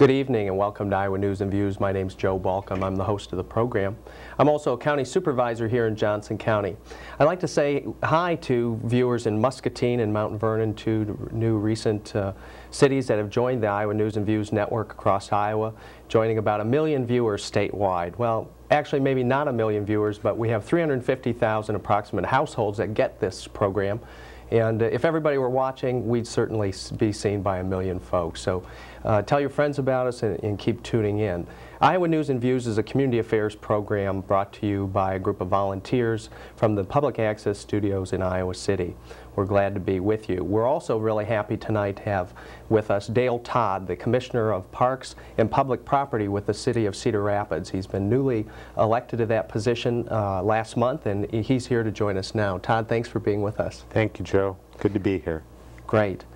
Good evening and welcome to Iowa News and Views. My name's Joe Balcom. I'm the host of the program. I'm also a county supervisor here in Johnson County. I'd like to say hi to viewers in Muscatine and Mount Vernon, two new recent cities that have joined the Iowa News and Views network across Iowa, joining about 1 million viewers statewide. Well, actually maybe not 1 million viewers, but we have 350,000 approximate households that get this program. And if everybody were watching, we'd certainly be seen by 1 million folks. So tell your friends about us and keep tuning in. Iowa News and Views is a community affairs program brought to you by a group of volunteers from the public access studios in Iowa City. We're glad to be with you. We're also really happy tonight to have with us Dale Todd, the Commissioner of Parks and Public Property with the City of Cedar Rapids. He's been newly elected to that position last month, and he's here to join us now. Todd, thanks for being with us. Thank you, Joe. Good to be here. Great.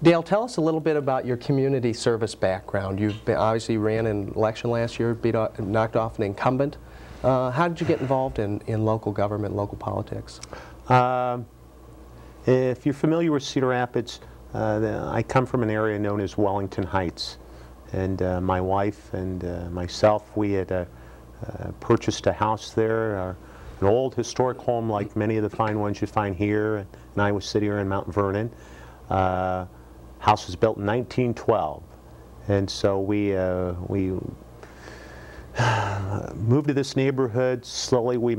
Dale, tell us a little bit about your community service background. You've obviously ran an election last year, knocked off an incumbent. How did you get involved in local government, local politics? If you're familiar with Cedar Rapids, I come from an area known as Wellington Heights. And my wife and myself, we had purchased a house there, an old historic home like many of the fine ones you find here in Iowa City or in Mount Vernon. House was built in 1912, and so we moved to this neighborhood. Slowly we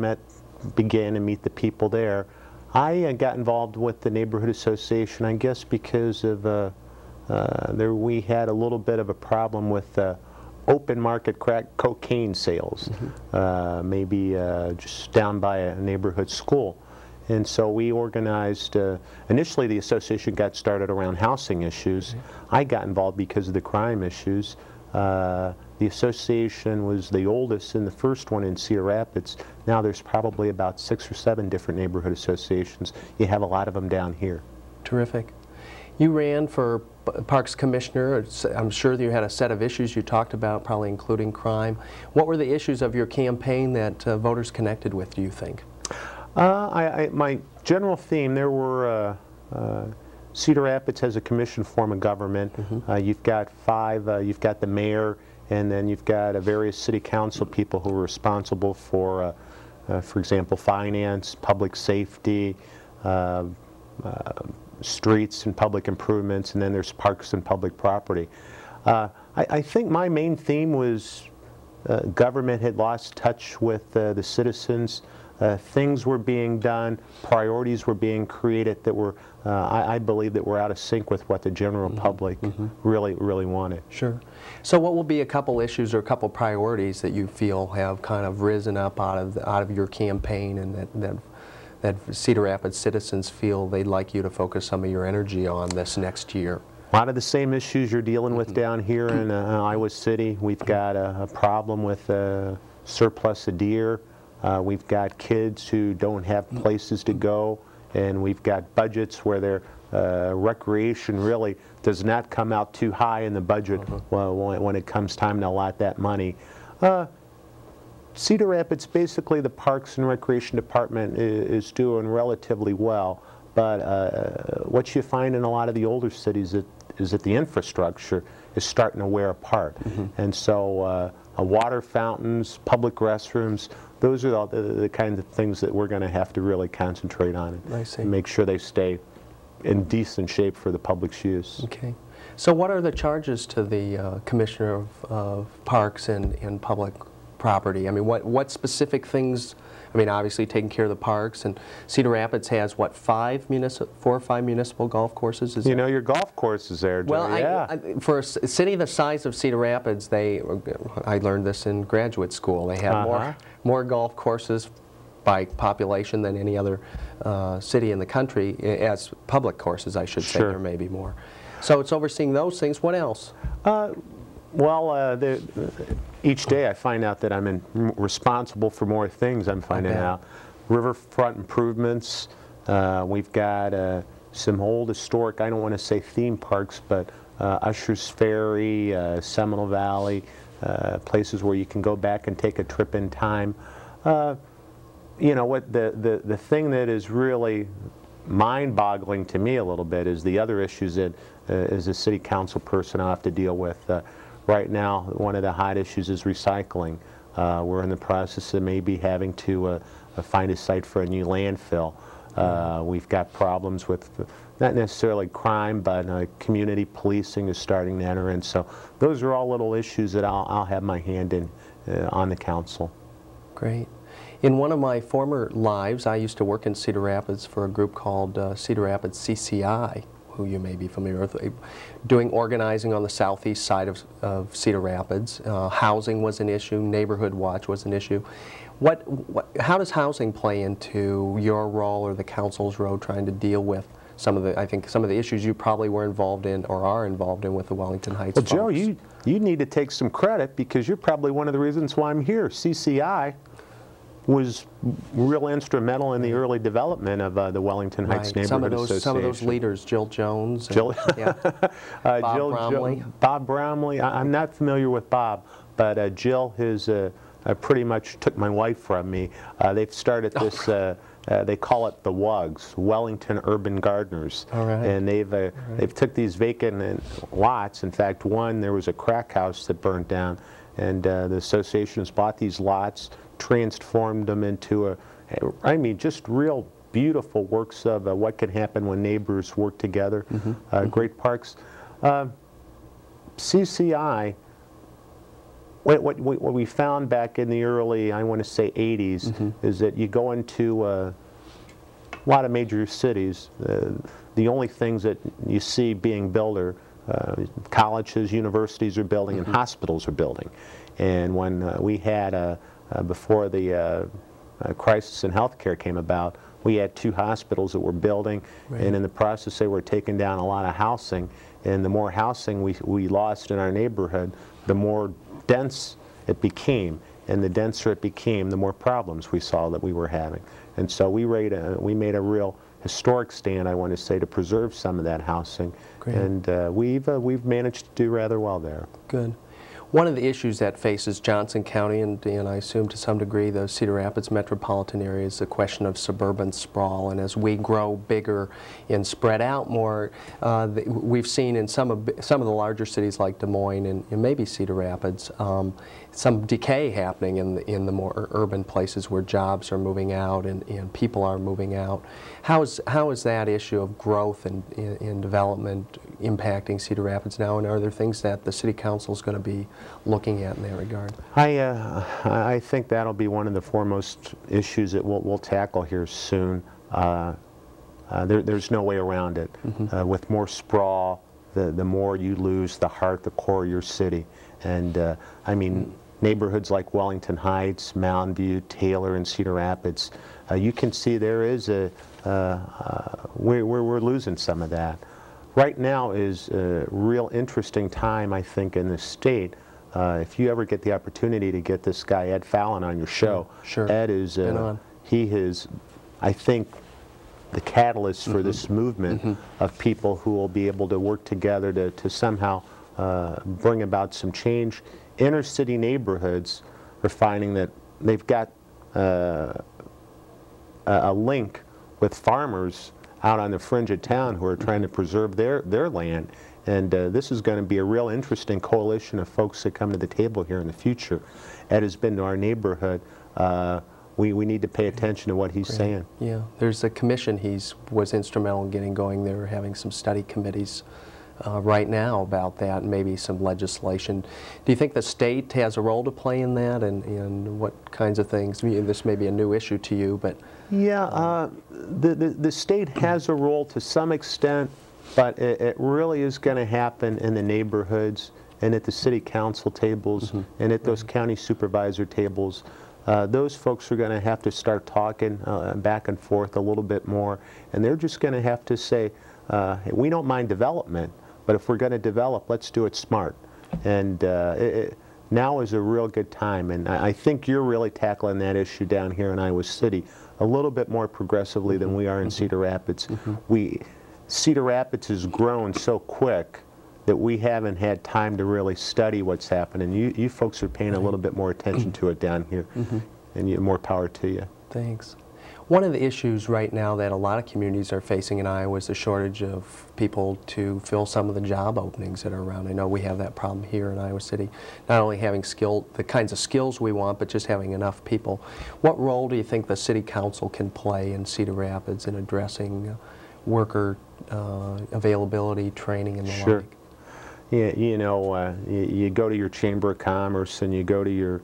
began to meet the people there. I got involved with the neighborhood association, I guess, because of we had a little bit of a problem with open market crack cocaine sales, maybe just down by a neighborhood school. And so we organized, initially the association got started around housing issues. I got involved because of the crime issues. The association was the oldest and the first one in Cedar Rapids. Now there's probably about 6 or 7 different neighborhood associations. You have a lot of them down here. Terrific. You ran for Parks Commissioner. I'm sure that you had a set of issues you talked about, probably including crime. What were the issues of your campaign that voters connected with, do you think? My general theme, there were, Cedar Rapids has a commission form of government. You've got 5, you've got the mayor, and then you've got various city council people who are responsible for example, finance, public safety, streets and public improvements, and then there's parks and public property. I think my main theme was government had lost touch with the citizens. Things were being done, priorities were being created that were, I believe, that were out of sync with what the general public really wanted. Sure. So what will be a couple issues or a couple priorities that you feel have kind of risen up out of your campaign and that Cedar Rapids citizens feel they'd like you to focus some of your energy on this next year? A lot of the same issues you're dealing with down here in Iowa City. We've got a problem with surplus of deer. We've got kids who don't have places to go, and we've got budgets where their recreation really does not come out too high in the budget when it comes time to allot that money. Cedar Rapids, basically the Parks and Recreation Department is doing relatively well, but what you find in a lot of the older cities is that the infrastructure is starting to wear apart. And so water fountains, public restrooms, those are the kinds of things that we're going to have to really concentrate on and make sure they stay in decent shape for the public's use. Okay. So what are the charges to the Commissioner of Parks and Public Property? I mean, what specific things? I mean, obviously taking care of the parks, and Cedar Rapids has, what, 4 or 5 municipal golf courses? You know your golf courses there, Joe. Well, yeah. For a city the size of Cedar Rapids, I learned this in graduate school. They have more golf courses by population than any other city in the country, as public courses, I should say. There may be more. So it's overseeing those things. What else? Well, each day I find out that I'm responsible for more things. I'm finding out riverfront improvements. We've got some old historic, I don't want to say theme parks, but Usher's Ferry, Seminole Valley, places where you can go back and take a trip in time. You know what, the thing that is really mind-boggling to me a little bit is the other issues that as a city council person I have to deal with. Right now, one of the hot issues is recycling. We're in the process of maybe having to find a site for a new landfill. We've got problems with not necessarily crime, but community policing is starting to enter in. So those are all little issues that I'll have my hand in on the council. Great. In one of my former lives, I used to work in Cedar Rapids for a group called Cedar Rapids CCI, who you may be familiar with, doing organizing on the southeast side of Cedar Rapids. Housing was an issue, neighborhood watch was an issue. How does housing play into your role or the council's role trying to deal with some of the, I think, some of the issues you probably were involved in or are involved in with the Wellington Heights folks? Joe, you need to take some credit because you're probably one of the reasons why I'm here. CCI was real instrumental in the early development of the Wellington Heights Neighborhood Association. Some of those leaders, Jill Jones, Bob Bromley. I'm not familiar with Bob, but Jill has pretty much took my wife from me. They've started this. They call it the WUGs, Wellington Urban Gardeners, and they've took these vacant lots. In fact, there was a crack house that burned down, and the association has bought these lots, transformed them into just real beautiful works of what can happen when neighbors work together. Great parks. CCI. What we found back in the early, I want to say 80s, is that you go into a lot of major cities, the only things that you see being built are colleges, universities are building, and hospitals are building. And when we had, before the crisis in healthcare came about, we had 2 hospitals that were building, and in the process they were taking down a lot of housing. And the more housing we lost in our neighborhood, the more dense it became, and the denser it became, the more problems we saw that we were having. And so we made a real historic stand, I want to say, to preserve some of that housing. Great. And we've managed to do rather well there. Good. One of the issues that faces Johnson County, and I assume to some degree the Cedar Rapids metropolitan area, is the question of suburban sprawl. And as we grow bigger and spread out more, we've seen in some of the larger cities like Des Moines and maybe Cedar Rapids, some decay happening in the more urban places where jobs are moving out and people are moving out. How is that issue of growth and development impacting Cedar Rapids now, and are there things that the City Council is going to be looking at in that regard? I think that'll be one of the foremost issues that we'll tackle here soon. There's no way around it. With more sprawl, the more you lose the heart, the core of your city. And I mean, neighborhoods like Wellington Heights, Mountain View, Taylor, and Cedar Rapids, you can see there is we're losing some of that. Right now is a real interesting time, I think, in the state. If you ever get the opportunity to get this guy Ed Fallon on your show, Ed is he is, I think, the catalyst for this movement of people who will be able to work together to somehow bring about some change. Inner city neighborhoods are finding that they've got a link with farmers out on the fringe of town who are trying to preserve their land. And this is going to be a real interesting coalition of folks that come to the table here in the future. Ed has been to our neighborhood. We need to pay attention to what he's saying. Yeah, there's a commission was instrumental in getting going. They're having some study committees right now about that, and maybe some legislation. Do you think the state has a role to play in that, and what kinds of things? I mean, this may be a new issue to you, but... Yeah, the state has a role to some extent, but it really is going to happen in the neighborhoods and at the city council tables and at those county supervisor tables. Those folks are going to have to start talking back and forth a little bit more, and they're just going to have to say, we don't mind development, but if we're going to develop, let's do it smart. And now is a real good time, and I think you're really tackling that issue down here in Iowa City a little bit more progressively than we are in Cedar Rapids. Cedar Rapids has grown so quick that we haven't had time to really study what's happening. You folks are paying a little bit more attention to it down here, and more power to you. Thanks. One of the issues right now that a lot of communities are facing in Iowa is the shortage of people to fill some of the job openings that are around. I know we have that problem here in Iowa City, not only having the kinds of skills we want, but just having enough people. What role do you think the City Council can play in Cedar Rapids in addressing worker availability, training, and the Sure. like? Yeah, you go to your Chamber of Commerce and you go to your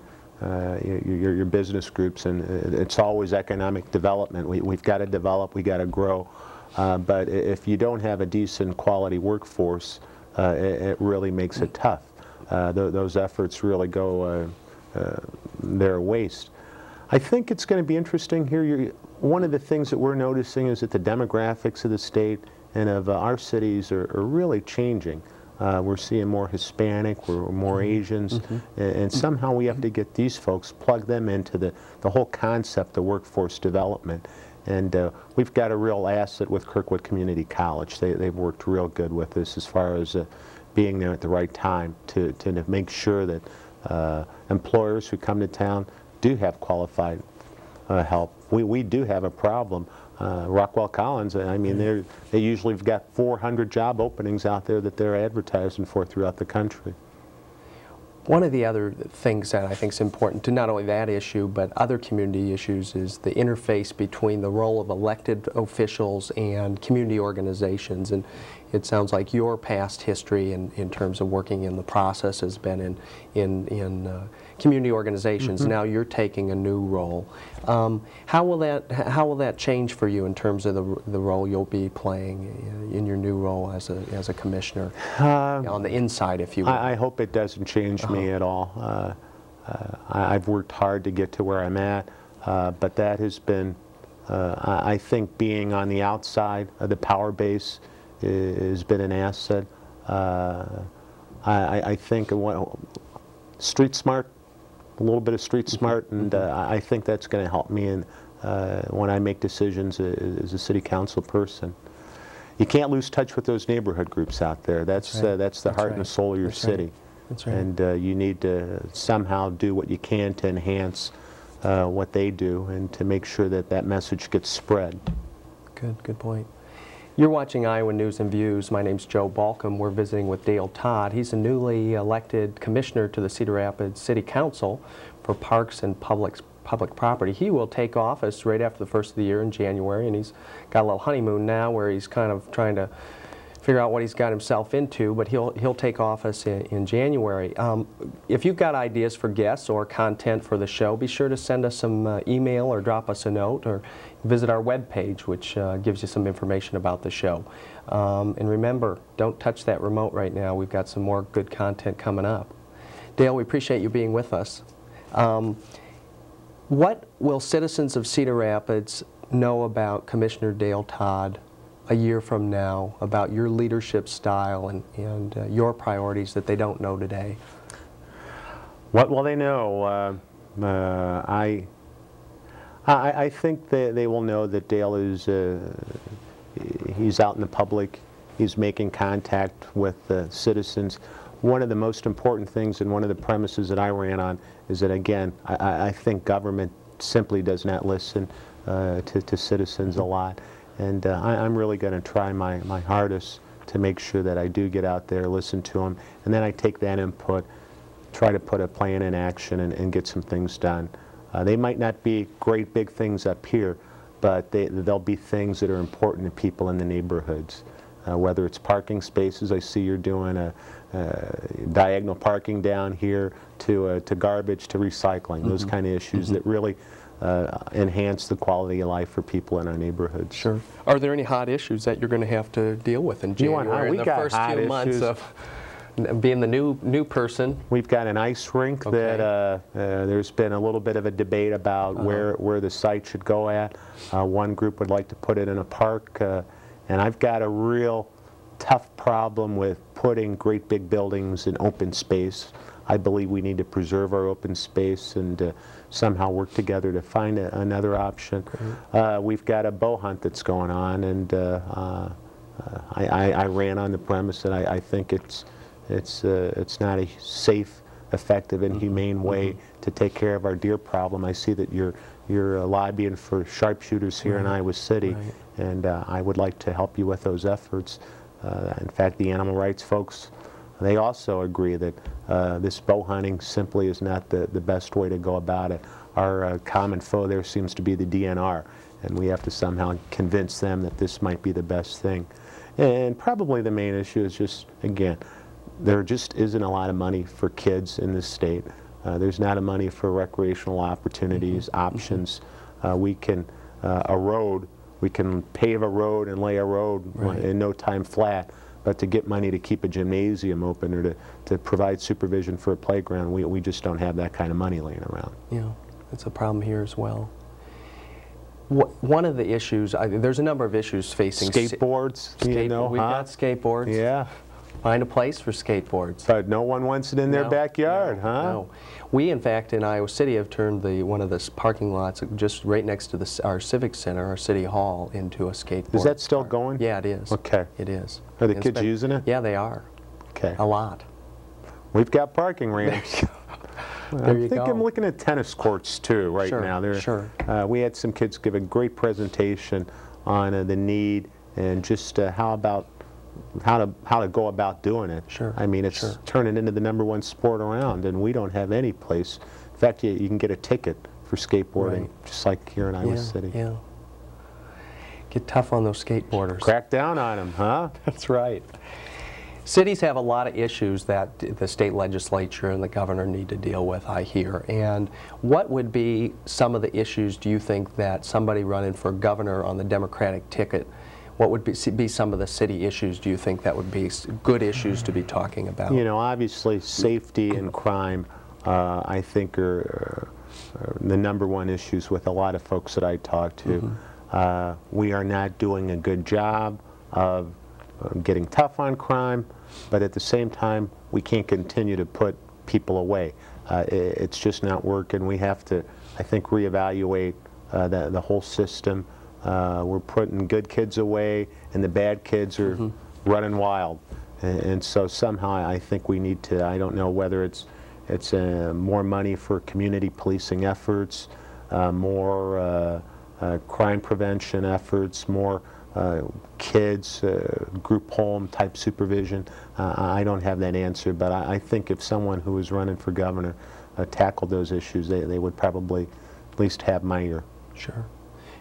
business groups, and it's always economic development. We've got to develop, we got to grow. But if you don't have a decent quality workforce, it really makes it tough. Those efforts really go they're waste. I think it's going to be interesting here. One of the things that we're noticing is that the demographics of the state and of our cities are really changing. We're seeing more Hispanic, we're more Asians, and somehow we have to get these folks, plug them into the whole concept of workforce development. And we've got a real asset with Kirkwood Community College. They've worked real good with us as far as being there at the right time to make sure that employers who come to town do have qualified help. We do have a problem. Rockwell Collins, I mean, they usually have got 400 job openings out there that they're advertising for throughout the country. One of the other things that I think is important to not only that issue, but other community issues is the interface between the role of elected officials and community organizations. And it sounds like your past history in terms of working in the process has been in community organizations. Now you're taking a new role. How will that change for you in terms of the role you'll be playing in your new role as a commissioner on the inside, if you will? I hope it doesn't change me at all. I've worked hard to get to where I'm at, but that has been, I think, being on the outside of the power base has been an asset. I think street smart, a little bit of street smart, and I think that's going to help me in, when I make decisions as a city council person. You can't lose touch with those neighborhood groups out there. That's the heart and the soul of your city. That's right. And you need to somehow do what you can to enhance what they do and to make sure that that message gets spread. Good point. You're watching Iowa News and Views. My name's Joe Balcom. We're visiting with Dale Todd. He's a newly elected commissioner to the Cedar Rapids City Council for Parks and Public Property. He will take office right after the first of the year in January, and he's got a little honeymoon now where he's kind of trying to figure out what he's got himself into, but he'll take office in January. If you've got ideas for guests or content for the show, be sure to send us some email or drop us a note, or visit our webpage, which gives you some information about the show. And remember, don't touch that remote right now. We've got some more good content coming up. Dale, we appreciate you being with us. What will citizens of Cedar Rapids know about Commissioner Dale Todd a year from now, about your leadership style and your priorities that they don't know today? What will they know? I think that they will know that Dale is he's out in the public, he's making contact with citizens. One of the most important things and one of the premises that I ran on is that, again, I think government simply does not listen to citizens a lot. And I'm really going to try my hardest to make sure that I do get out there, listen to them, and then I take that input, try to put a plan in action and get some things done. They might not be great big things up here, but they'll be things that are important to people in the neighborhoods. Whether it's parking spaces, I see you're doing a diagonal parking down here, to garbage, to recycling, those kind of issues that really enhance the quality of life for people in our neighborhoods. Sure. Are there any hot issues that you're going to have to deal with in January, in the first few months of being the new person? We've got an ice rink that there's been a little bit of a debate about where the site should go at. One group would like to put it in a park, and I've got a real tough problem with putting great big buildings in open space. I believe we need to preserve our open space and somehow work together to find another option. We've got a bow hunt that's going on, and I ran on the premise that I think it's not a safe, effective, and humane way to take care of our deer problem. I see that you're you're lobbying for sharpshooters here in Iowa City, and I would like to help you with those efforts. In fact, the animal rights folks, they also agree that this bow hunting simply is not the best way to go about it. Our common foe there seems to be the DNR, and we have to somehow convince them that this might be the best thing. And probably the main issue is just, again, there just isn't a lot of money for kids in this state. There's not a money for recreational opportunities, options. We can we can pave a road and lay a road in no time flat, but to get money to keep a gymnasium open or to provide supervision for a playground, we just don't have that kind of money laying around. Yeah, it's a problem here as well. One of the issues, there's a number of issues facing skateboards. You know, we've got skateboards. Yeah. Find a place for skateboards. But no one wants it in their backyard, huh? No. We, in fact, in Iowa City have turned one of the parking lots just right next to our Civic Center, our City Hall, into a skateboard. Is that still going? Yeah, it is. Okay. It is. Are the kids using it? Yeah, they are. Okay. A lot. We've got parking ramps. There you go. I'm looking at tennis courts too right now. Sure. We had some kids give a great presentation on the need and just how to go about doing it. Sure. I mean, it's turning into the #1 sport around, and we don't have any place. In fact, you can get a ticket for skateboarding, just like here in Iowa City. Yeah. Get tough on those skateboarders. Crack down on them, huh? That's right. Cities have a lot of issues that the state legislature and the governor need to deal with, I hear. And what would be some of the issues, do you think, that somebody running for governor on the Democratic ticket, what would be some of the city issues, do you think, that would be good issues to be talking about? You know, obviously safety and crime, I think, are the #1 issues with a lot of folks that I talk to. We are not doing a good job of getting tough on crime, but at the same time, we can't continue to put people away. It's just not working. We have to, I think, reevaluate the whole system. We're putting good kids away, and the bad kids are running wild. And so somehow I think we need to, I don't know whether it's more money for community policing efforts, more crime prevention efforts, more kids, group home type supervision. I don't have that answer, but I think if someone who is running for governor tackled those issues, they would probably at least have my ear. Sure.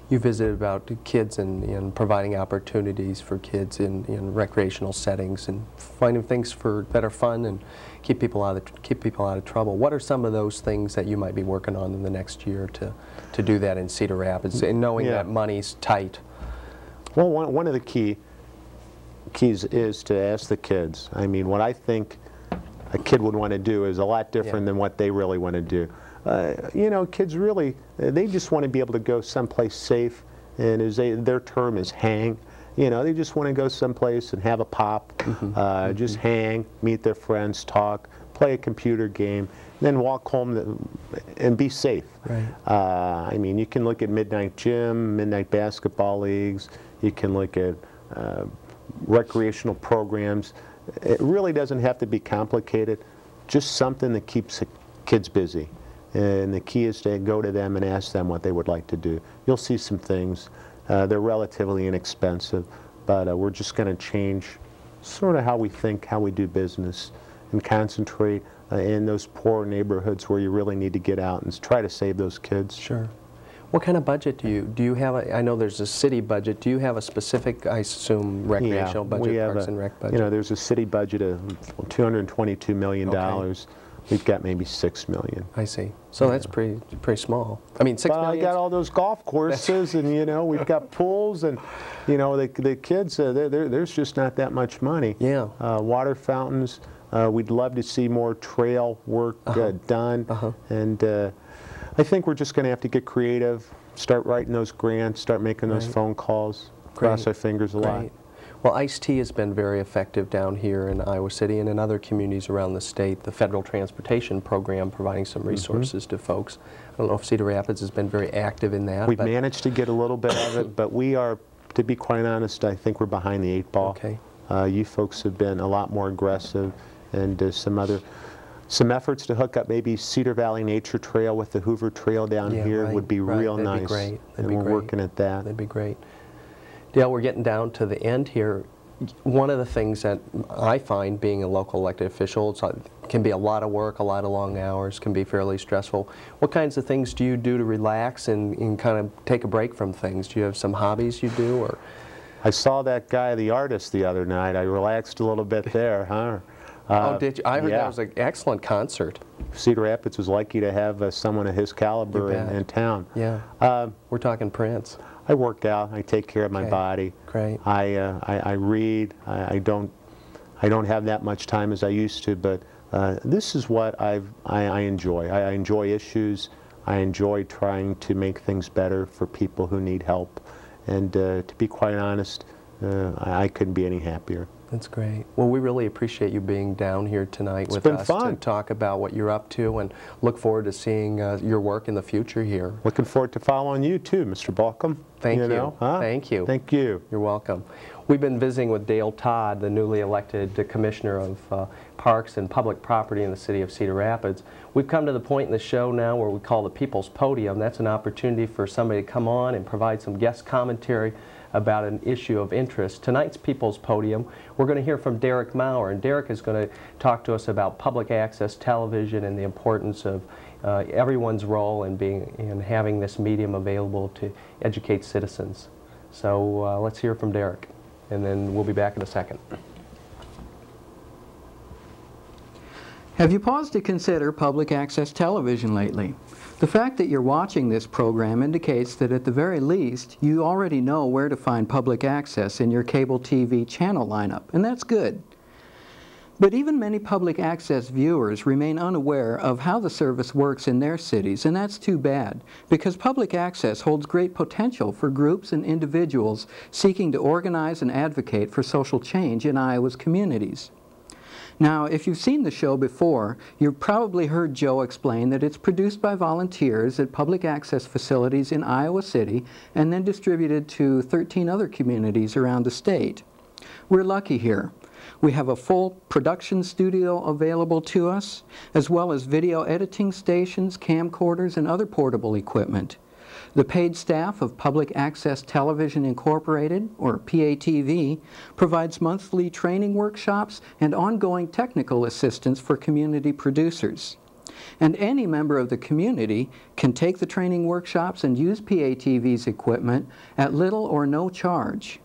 You visited about kids and providing opportunities for kids in recreational settings and finding things that are fun and keep people out of trouble. What are some of those things that you might be working on in the next year to do that in Cedar Rapids, and knowing that money's tight? Well, one of the keys is to ask the kids. I mean, what I think a kid would want to do is a lot different than what they really want to do. You know, kids really, they just want to be able to go someplace safe, and their term is hang. You know, they just want to go someplace and have a pop, just hang, meet their friends, talk, play a computer game, and then walk home and be safe. Right. I mean, you can look at midnight gym, midnight basketball leagues, you can look at recreational programs. It really doesn't have to be complicated, just something that keeps kids busy. And the key is to go to them and ask them what they would like to do. You'll see some things. They're relatively inexpensive, but we're just going to change sort of how we think, how we do business, and concentrate in those poor neighborhoods where you really need to get out and try to save those kids. Sure. What kind of budget do you have? I know there's a city budget. Do you have a specific, I assume, recreational budget, Parks and Rec budget? You know, there's a city budget of $222 million. Okay. We've got maybe $6 million. I see. So that's pretty small. I mean, $6 million. I got all those golf courses, and you know, we've got pools, and you know, the kids. There's just not that much money. Yeah. Water fountains. We'd love to see more trail work done, and I think we're just going to have to get creative, start writing those grants, start making those phone calls, cross our fingers a lot. Well, iced tea has been very effective down here in Iowa City and in other communities around the state. The federal transportation program providing some resources to folks. I don't know if Cedar Rapids has been very active in that. We've managed to get a little bit of it, but we are, to be quite honest, I think we're behind the 8 ball. Okay. You folks have been a lot more aggressive, and some other some efforts to hook up maybe Cedar Valley Nature Trail with the Hoover Trail down here would be real That'd nice. Be great. That'd and be we're great. working at that. That'd be great. Dale, we're getting down to the end here. One of the things that I find being a local elected official, it can be a lot of work, a lot of long hours, can be fairly stressful. What kinds of things do you do to relax and kind of take a break from things? Do you have some hobbies you do? Or? I saw that guy, the artist, the other night. I relaxed a little bit there, huh? Oh, did you? I heard that was an excellent concert. Cedar Rapids was lucky to have someone of his caliber in town. Yeah. We're talking Prince. I work out. I take care of my body. Great. I read. I don't have that much time as I used to, but this is what I enjoy. I enjoy issues. I enjoy trying to make things better for people who need help. And to be quite honest, I couldn't be any happier. That's great. Well, we really appreciate you being down here tonight with us to talk about what you're up to, and look forward to seeing your work in the future here. Looking forward to following you too, Mr. Balcom. Thank you. Thank you. Thank you. You're welcome. We've been visiting with Dale Todd, the newly elected Commissioner of Parks and Public Property in the City of Cedar Rapids. We've come to the point in the show now where we call the People's Podium. That's an opportunity for somebody to come on and provide some guest commentary about an issue of interest. Tonight's People's Podium, we're going to hear from Derek Maurer, and Derek is going to talk to us about public access television and the importance of everyone's role in having this medium available to educate citizens. So let's hear from Derek, and then we'll be back in a second. Have you paused to consider public access television lately? The fact that you're watching this program indicates that at the very least, you already know where to find public access in your cable TV channel lineup, and that's good. But even many public access viewers remain unaware of how the service works in their cities, and that's too bad, because public access holds great potential for groups and individuals seeking to organize and advocate for social change in Iowa's communities. Now, if you've seen the show before, you've probably heard Joe explain that it's produced by volunteers at public access facilities in Iowa City and then distributed to 13 other communities around the state. We're lucky here. We have a full production studio available to us, as well as video editing stations, camcorders, and other portable equipment. The paid staff of Public Access Television Incorporated, or PATV, provides monthly training workshops and ongoing technical assistance for community producers. And any member of the community can take the training workshops and use PATV's equipment at little or no charge.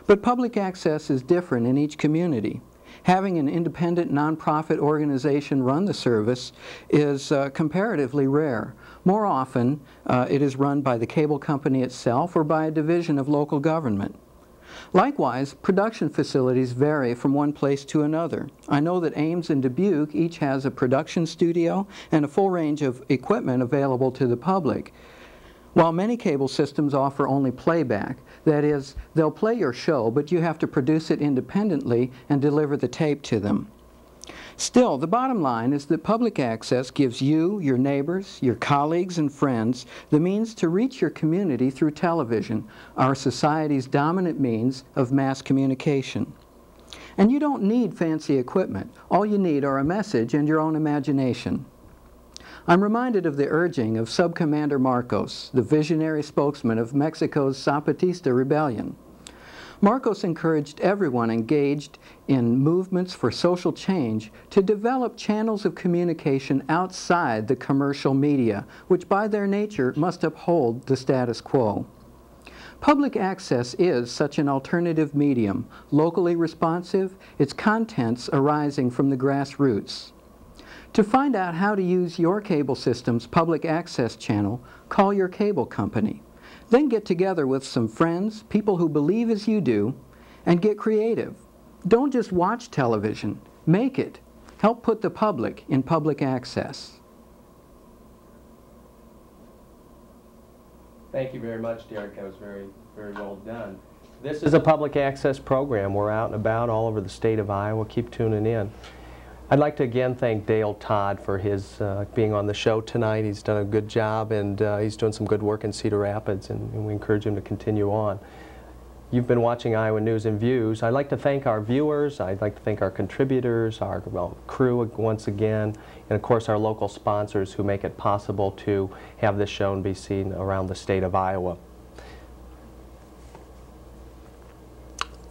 But public access is different in each community. Having an independent nonprofit organization run the service is comparatively rare. More often, it is run by the cable company itself or by a division of local government. Likewise, production facilities vary from one place to another. I know that Ames and Dubuque each has a production studio and a full range of equipment available to the public. While many cable systems offer only playback, that is, they'll play your show, but you have to produce it independently and deliver the tape to them. Still, the bottom line is that public access gives you, your neighbors, your colleagues and friends the means to reach your community through television, our society's dominant means of mass communication. And you don't need fancy equipment. All you need are a message and your own imagination. I'm reminded of the urging of Sub-Commander Marcos, the visionary spokesman of Mexico's Zapatista rebellion. Marcos encouraged everyone engaged in movements for social change to develop channels of communication outside the commercial media, which by their nature must uphold the status quo. Public access is such an alternative medium, locally responsive, its contents arising from the grassroots. To find out how to use your cable system's public access channel, call your cable company. Then get together with some friends, people who believe as you do, and get creative. Don't just watch television, make it. Help put the public in public access. Thank you very much, Derek. That was very, very well done. This is a public access program. We're out and about all over the state of Iowa. Keep tuning in. I'd like to again thank Dale Todd for his being on the show tonight. He's done a good job, and he's doing some good work in Cedar Rapids, and we encourage him to continue on. You've been watching Iowa News and Views. I'd like to thank our viewers, I'd like to thank our contributors, our crew once again, and of course our local sponsors who make it possible to have this show and be seen around the state of Iowa.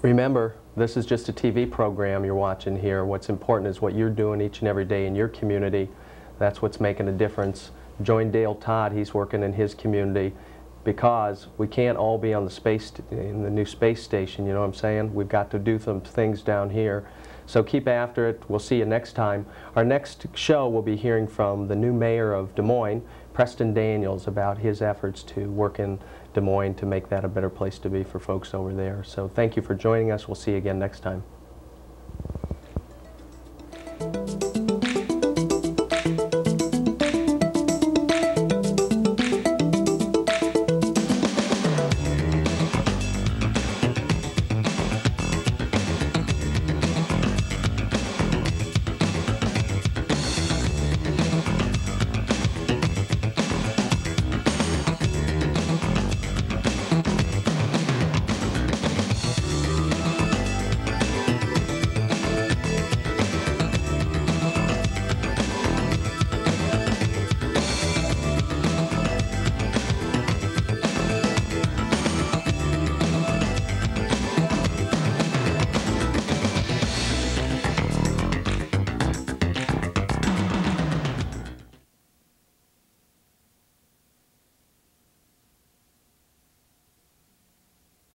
Remember, this is just a TV program you're watching here. What's important is what you're doing each and every day in your community. That's what's making a difference. Join Dale Todd, he's working in his community, because we can't all be on in the new space station, you know what I'm saying? We've got to do some things down here. So keep after it. We'll see you next time. Our next show we'll be hearing from the new mayor of Des Moines, Preston Daniels, about his efforts to work in Des Moines to make that a better place to be for folks over there. So thank you for joining us. We'll see you again next time.